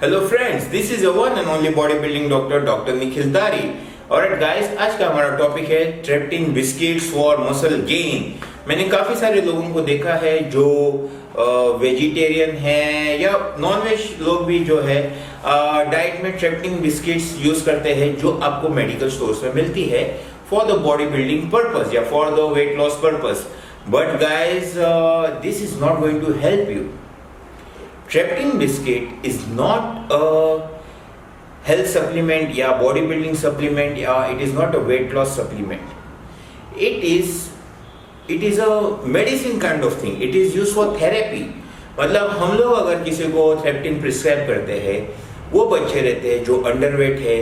Hello friends, this is one and only body building doctor Nikhil तारी। और guys, आज का हमारा टॉपिक है ट्रेप्टिन बिस्किट्स फॉर मसल गेन। मैंने काफी सारे लोगों को देखा है जो वेजिटेरियन हैं या नॉन वेज लोग भी जो है डाइट में ट्रेप्टिन बिस्किट्स यूज करते हैं, जो आपको मेडिकल स्टोर्स में मिलती है for the body building purpose या for the weight loss purpose. But guys, this is not going to help you. Threptin biscuit is not a health supplement या body building supplement या it is not a weight loss supplement. It is a medicine kind of thing. It is used for therapy. मतलब हम लोग अगर किसी को थ्रेप्टिन prescribe करते हैं, वो बच्चे रहते हैं जो अंडरवेट है,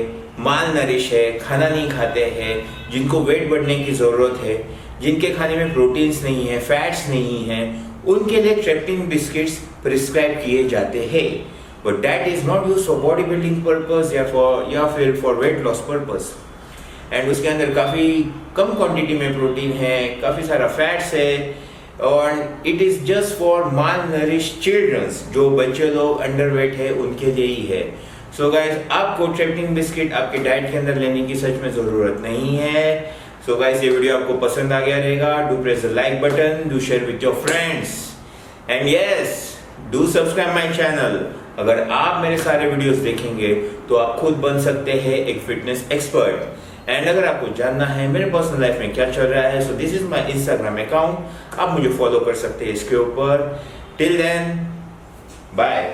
माल नरिश है, खाना नहीं खाते हैं, जिनको वेट बढ़ने की जरूरत है, जिनके खाने में प्रोटीन्स नहीं है, फैट्स नहीं है, उनके लिए ट्रेप्टिन बिस्किट्स प्रिस्क्राइब किए जाते हैं। But that is not used for body building purpose या फिर for wait loss purpose. And उसके अंदर काफी कम क्वांटिटी में प्रोटीन है, काफी सारा फैट्स है, और it is just for malnourish childrens, जो बच्चे लोग अंडरवेट है उनके लिए ही है। सो गाइस, आपको ट्रेप्टिन बिस्किट आपके डाइट के अंदर लेने की सच में जरूरत नहीं है। सो गाइस, ये वीडियो आपको पसंद आ गया रहेगा, do press the like button, do share with your friends, and yes, do subscribe my channel. अगर आप मेरे सारे वीडियोस देखेंगे तो आप खुद बन सकते हैं एक फिटनेस एक्सपर्ट। एंड अगर आपको जानना है मेरे पर्सनल लाइफ में क्या चल रहा है, so this is my Instagram account, आप मुझे फॉलो कर सकते हैं इसके ऊपर। Till then, bye.